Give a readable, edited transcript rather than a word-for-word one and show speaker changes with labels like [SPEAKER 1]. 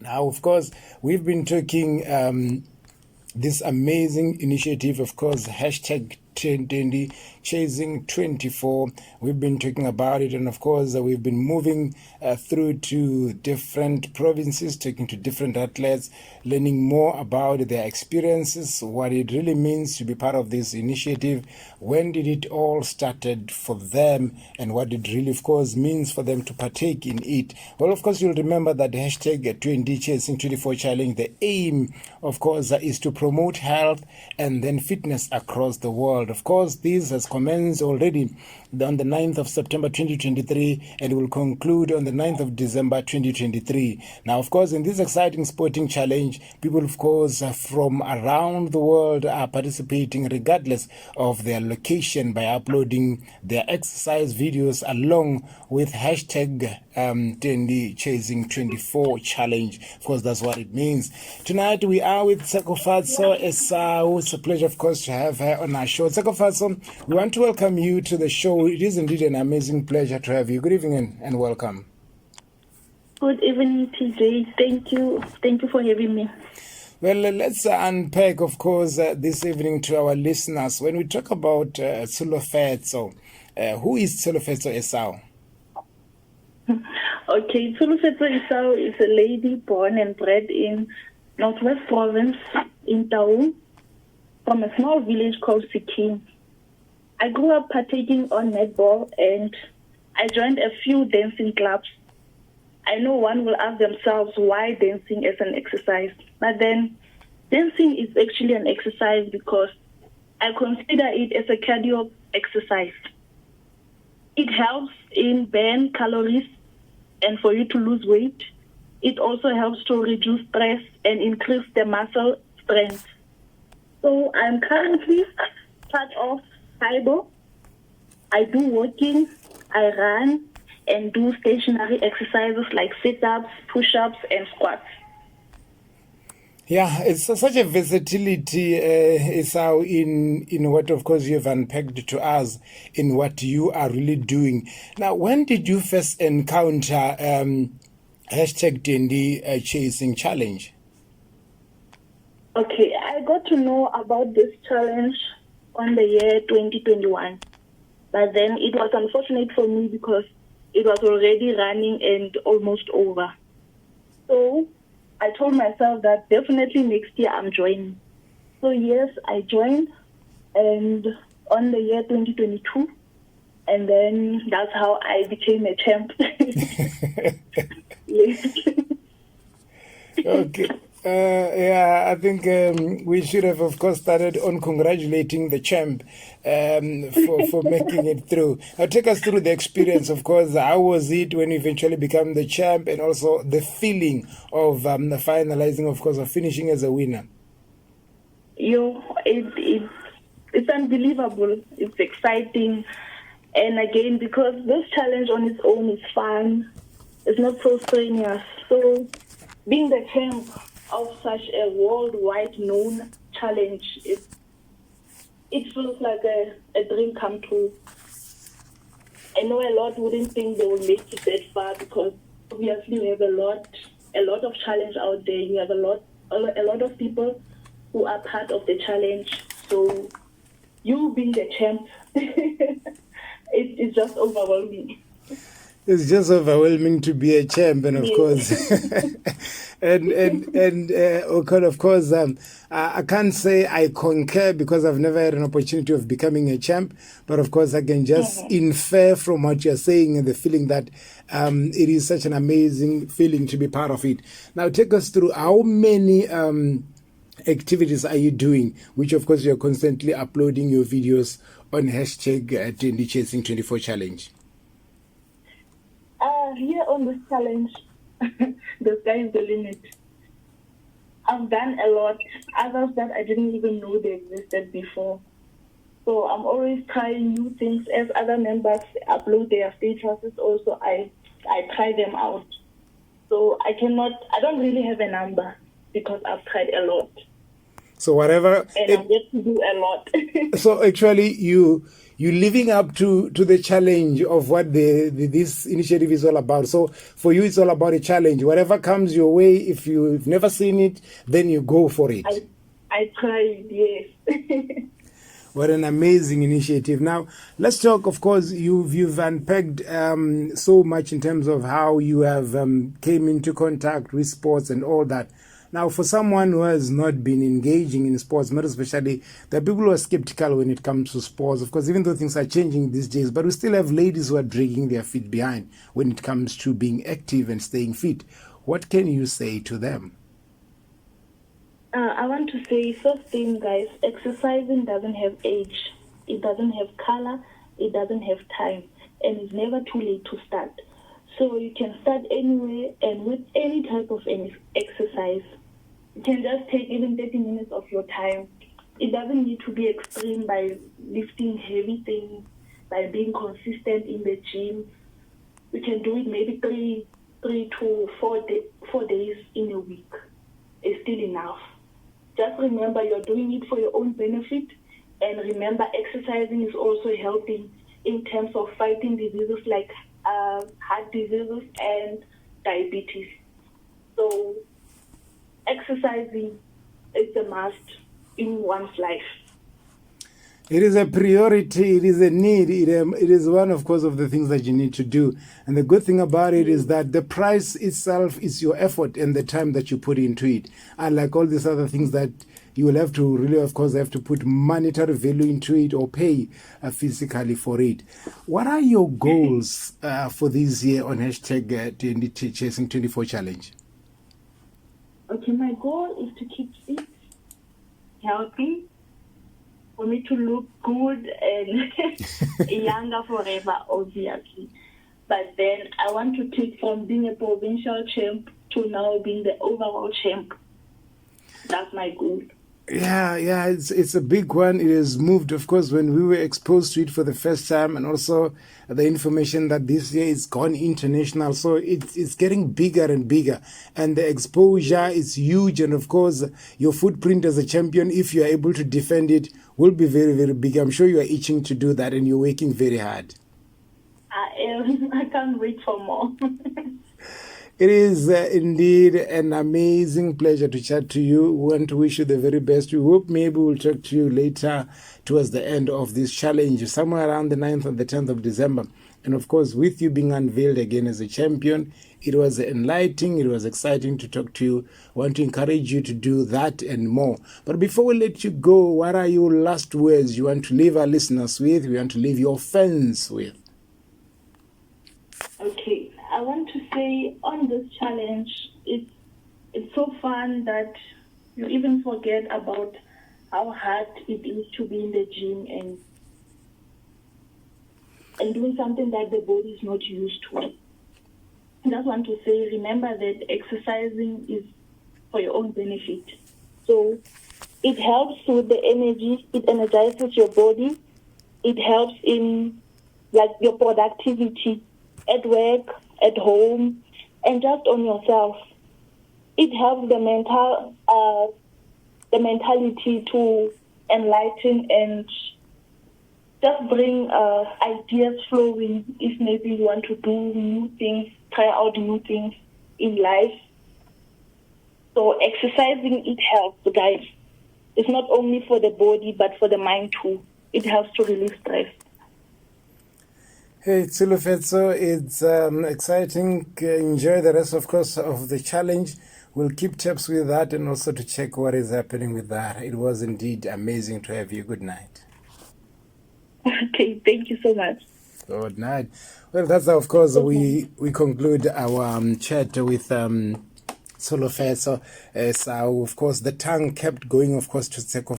[SPEAKER 1] Now, of course, we've been talking this amazing initiative, of course, hashtag 2020 chasing 24. We've been talking about it, and of course we've been moving through to different provinces, talking to different athletes, learning more about their experiences, what it really means to be part of this initiative, when did it all started for them, and what it really, of course, means for them to partake in it. Well, of course, you'll remember that the hashtag 20 chasing 24 challenge, the aim, of course, is to promote health and then fitness across the world. Of course, this has commenced already on the 9th of September 2023 and will conclude on the 9th of December 2023. Now, of course, in this exciting sporting challenge, people, of course, from around the world are participating regardless of their location by uploading their exercise videos along with hashtag 20 chasing 24 challenge. Of course, that's what it means. Tonight, we are with TSHOLOFETSO ESAU. It's a pleasure, of course, to have her on our show. TSHOLOFETSO, we want to welcome you to the show. It is indeed an amazing pleasure to have you. Good evening and welcome.
[SPEAKER 2] Good evening, TJ. Thank you. Thank you for having me.
[SPEAKER 1] Well, let's unpack, of course, this evening to our listeners. When we talk about TSHOLOFETSO, who is TSHOLOFETSO ESAU?
[SPEAKER 2] Okay, TSHOLOFETSO ESAU is a lady born and bred in Northwest Province in Taung, from a small village called Siking. I grew up partaking on netball and I joined a few dancing clubs. I know one will ask themselves why dancing as an exercise, but then dancing is actually an exercise because I consider it as a cardio exercise. It helps in burn calories and for you to lose weight. It also helps to reduce stress and increase the muscle strength. So I'm currently part of Cyber. I do walking, I run, and do stationary exercises like sit-ups, push-ups, and squats.
[SPEAKER 1] Yeah, it's such a versatility, Esau, in what, of course, you have unpacked to us in what you are really doing. Now, when did you first encounter hashtag 20 chasing challenge?
[SPEAKER 2] Okay, I got to know about this challenge on the year 2021. But then it was unfortunate for me because it was already running and almost over. So I told myself that definitely next year I'm joining. So yes, I joined, and on the year 2022, and then that's how I became a champ.
[SPEAKER 1] Okay. Yeah, I think we should have, of course, started on congratulating the champ for making it through. Now, take us through the experience, of course. How was it when you eventually become the champ, and also the feeling of the finalizing, of course, of finishing as a winner?
[SPEAKER 2] It's unbelievable. It's exciting. And again, because this challenge on its own is fun, it's not so strenuous. So being the champ of such a worldwide known challenge, it feels like a dream come true. I know a lot wouldn't think they will make it that far because obviously we have a lot of challenge out there. You have a lot of people who are part of the challenge. So you being the champ, it's just overwhelming.
[SPEAKER 1] It's just overwhelming to be a champion, of course. Of course, I can't say I concur because I've never had an opportunity of becoming a champ. But of course, I can just infer from what you're saying and the feeling that it is such an amazing feeling to be part of it. Now, take us through how many activities are you doing, which of course you're constantly uploading your videos on hashtag 20 chasing 24 challenge.
[SPEAKER 2] Here on this challenge, the sky is the limit. I've done a lot, others that I didn't even know they existed before. So I'm always trying new things. As other members upload their statuses also, I try them out. So I don't really have a number because I've tried a lot.
[SPEAKER 1] So whatever.
[SPEAKER 2] And I get to do a lot.
[SPEAKER 1] So actually, you living up to the challenge of what this initiative is all about. So for you, it's all about a challenge. Whatever comes your way, if you've never seen it, then you go for it.
[SPEAKER 2] I tried, yes.
[SPEAKER 1] What an amazing initiative. Now, let's talk, of course, you've unpacked so much in terms of how you have came into contact with sports and all that. Now, for someone who has not been engaging in sports, more especially, there are people who are skeptical when it comes to sports. Of course, even though things are changing these days, but we still have ladies who are dragging their feet behind when it comes to being active and staying fit. What can you say to them?
[SPEAKER 2] I want to say, first thing, guys, exercising doesn't have age. It doesn't have color. It doesn't have time. And it's never too late to start. So you can start anywhere and with any type of exercise. You can just take even 30 minutes of your time. It doesn't need to be extreme by lifting heavy things, by being consistent in the gym. You can do it maybe 3 to 4 days in a week. It's still enough. Just remember you're doing it for your own benefit, and remember exercising is also helping in terms of fighting diseases like heart diseases and diabetes. So exercising is a must in one's life.
[SPEAKER 1] It is a priority, it is a need, it is one, of course, of the things that you need to do. And the good thing about it is that the price itself is your effort and the time that you put into it. Unlike all these other things that you will have to really, of course, have to put monetary value into it or pay physically for it. What are your goals for this year on hashtag Chasing 24 Challenge?
[SPEAKER 2] Okay, my goal is to keep fit, healthy, for me to look good and younger forever, obviously. But then I want to take from being a provincial champ to now being the overall champ. That's my goal.
[SPEAKER 1] Yeah, it's a big one. It has moved, of course, when we were exposed to it for the first time, and also the information that this year it's gone international. So it's getting bigger and bigger, and the exposure is huge. And of course, your footprint as a champion, if you are able to defend it, will be very, very big. I'm sure you are itching to do that, and you're working very hard.
[SPEAKER 2] I can't wait for more.
[SPEAKER 1] It is indeed an amazing pleasure to chat to you. We want to wish you the very best. We hope maybe we'll talk to you later towards the end of this challenge, somewhere around the 9th and the 10th of December. And of course, with you being unveiled again as a champion, it was enlightening, it was exciting to talk to you. I want to encourage you to do that and more. But before we let you go, what are your last words you want to leave our listeners with, you want to leave your fans with?
[SPEAKER 2] Okay, I want to say on this challenge, it's so fun that you even forget about how hard it is to be in the gym and doing something that the body is not used to. I just want to say, remember that exercising is for your own benefit. So it helps with the energy, it energizes your body, it helps in like your productivity at work, at home, and just on yourself. It helps the mentality to enlighten and just bring ideas flowing if maybe you want to do new things, try out new things in life. So exercising, it helps, guys. It's not only for the body, but for the mind too. It helps to release stress.
[SPEAKER 1] Hey, TSHOLOFETSO, it's exciting. Enjoy the rest, of course, of the challenge. We'll keep tabs with that and also to check what is happening with that. It was indeed amazing to have you. Good night.
[SPEAKER 2] Okay, thank you so much.
[SPEAKER 1] Good night. Well, that's how, of course, we conclude our chat with TSHOLOFETSO ESAU. Of course, the tongue kept going, of course, to take off.